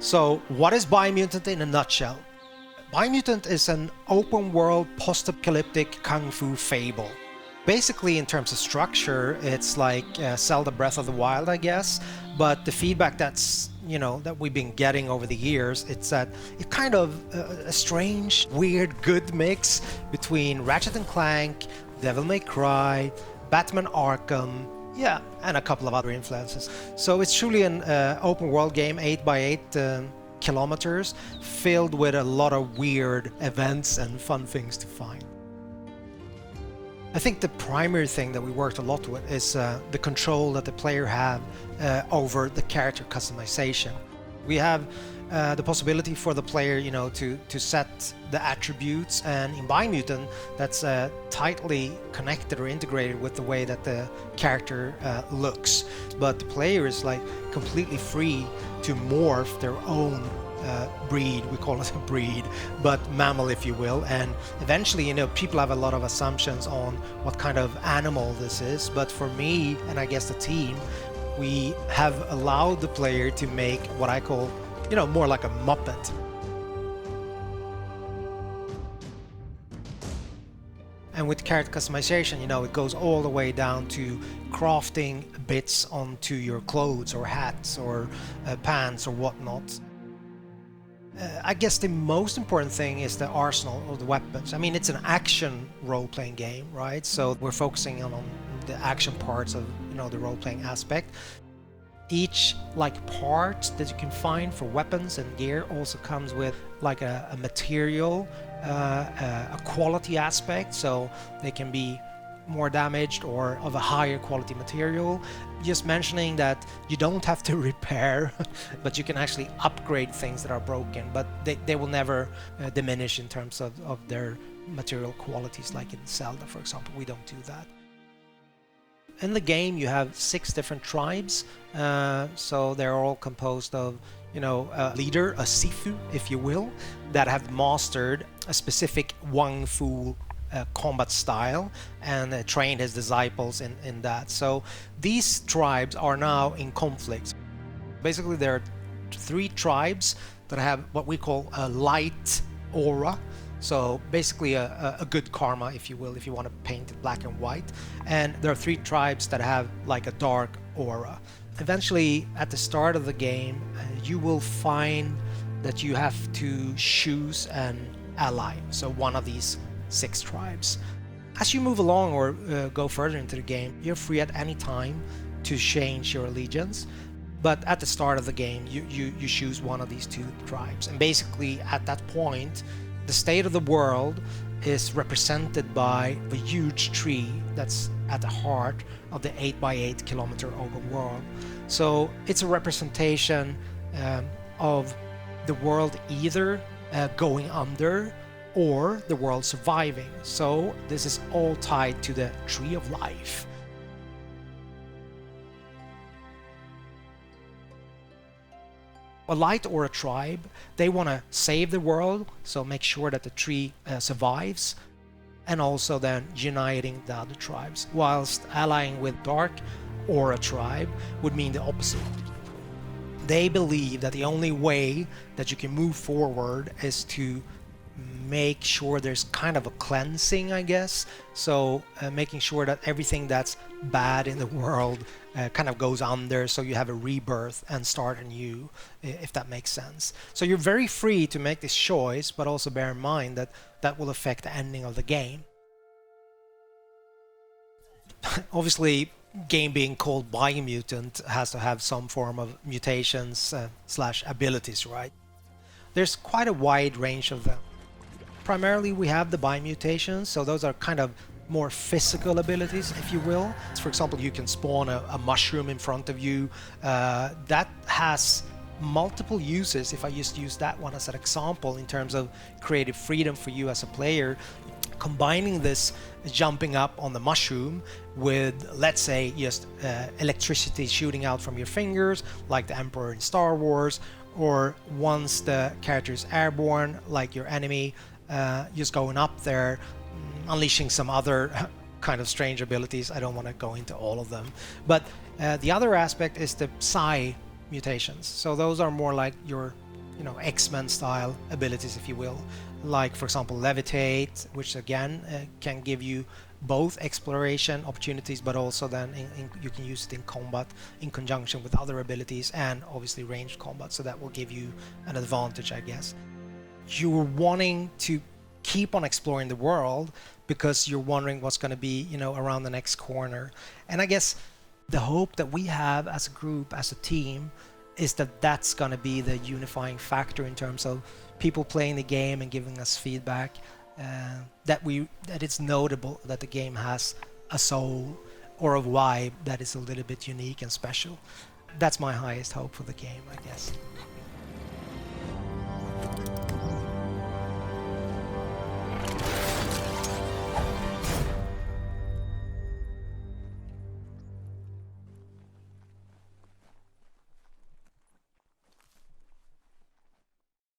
So what is Biomutant in a nutshell? Biomutant is an open world post-apocalyptic kung fu fable. Basically, in terms of structure, it's like Zelda Breath of the Wild, I guess. But the feedback that we've been getting over the years, it's that it's kind of a strange, weird, good mix between Ratchet and Clank, Devil May Cry, Batman Arkham, yeah, and a couple of other influences. So it's truly an open world game, 8x8 kilometers, filled with a lot of weird events and fun things to find. I think the primary thing that we worked a lot with is the control that the player have over the character customization. We have the possibility for the player, to set the attributes, and in Biomutant, that's tightly connected or integrated with the way that the character looks. But the player is like completely free to morph their own breed, we call it a breed, but mammal, if you will. And eventually, people have a lot of assumptions on what kind of animal this is. But for me, and I guess the team, we have allowed the player to make what I call, more like a Muppet. And with character customization, it goes all the way down to crafting bits onto your clothes or hats or pants or whatnot. I guess the most important thing is the arsenal of the weapons. I mean, it's an action role-playing game, right? So we're focusing on the action parts of, the role-playing aspect. Each part that you can find for weapons and gear also comes with like a material, a quality aspect, so they can be more damaged or of a higher quality material. Just mentioning that you don't have to repair, but you can actually upgrade things that are broken, but they will never diminish in terms of their material qualities, like in Zelda, for example. We don't do that. In the game, you have 6 different tribes, so they're all composed of, a leader, a Sifu, if you will, that have mastered a specific Wang Fu combat style and trained his disciples in that. So these tribes are now in conflict. Basically, there are 3 tribes that have what we call a light aura. So basically a good karma, if you will, if you want to paint it black and white. And there are 3 tribes that have like a dark aura. Eventually, at the start of the game, you will find that you have to choose an ally. So one of these 6 tribes. As you move along or go further into the game, you're free at any time to change your allegiance. But at the start of the game, you choose one of these 2 tribes. And basically, at that point, the state of the world is represented by the huge tree that's at the heart of the 8x8 kilometer open world. So it's a representation of the world either going under or the world surviving. So this is all tied to the tree of life. A light or a tribe, they want to save the world, so make sure that the tree survives, and also then uniting the other tribes, whilst allying with dark or a tribe would mean the opposite. They believe that the only way that you can move forward is to make sure there's kind of a cleansing, I guess. So making sure that everything that's bad in the world kind of goes under, so you have a rebirth and start anew, if that makes sense. So you're very free to make this choice, but also bear in mind that that will affect the ending of the game. Obviously, game being called Biomutant has to have some form of mutations slash abilities, right? There's quite a wide range of them. Primarily, we have the biomutations, so those are kind of more physical abilities, if you will. For example, you can spawn a mushroom in front of you. That has multiple uses, if I just use that one as an example, in terms of creative freedom for you as a player. Combining this jumping up on the mushroom with, let's say, just electricity shooting out from your fingers, like the Emperor in Star Wars, or once the character is airborne, like your enemy, just going up there, unleashing some other kind of strange abilities. I don't want to go into all of them. But the other aspect is the psi mutations. So those are more like your you know, X-Men style abilities, if you will, like for example levitate, which again can give you both exploration opportunities, but also then you can use it in combat in conjunction with other abilities, and obviously ranged combat, so that will give you an advantage, I guess. You're wanting to keep on exploring the world because you're wondering what's going to be, you know, around the next corner. And I guess the hope that we have as a group, as a team, is that that's going to be the unifying factor in terms of people playing the game and giving us feedback, that it's notable that the game has a soul or a vibe that is a little bit unique and special. That's my highest hope for the game, I guess.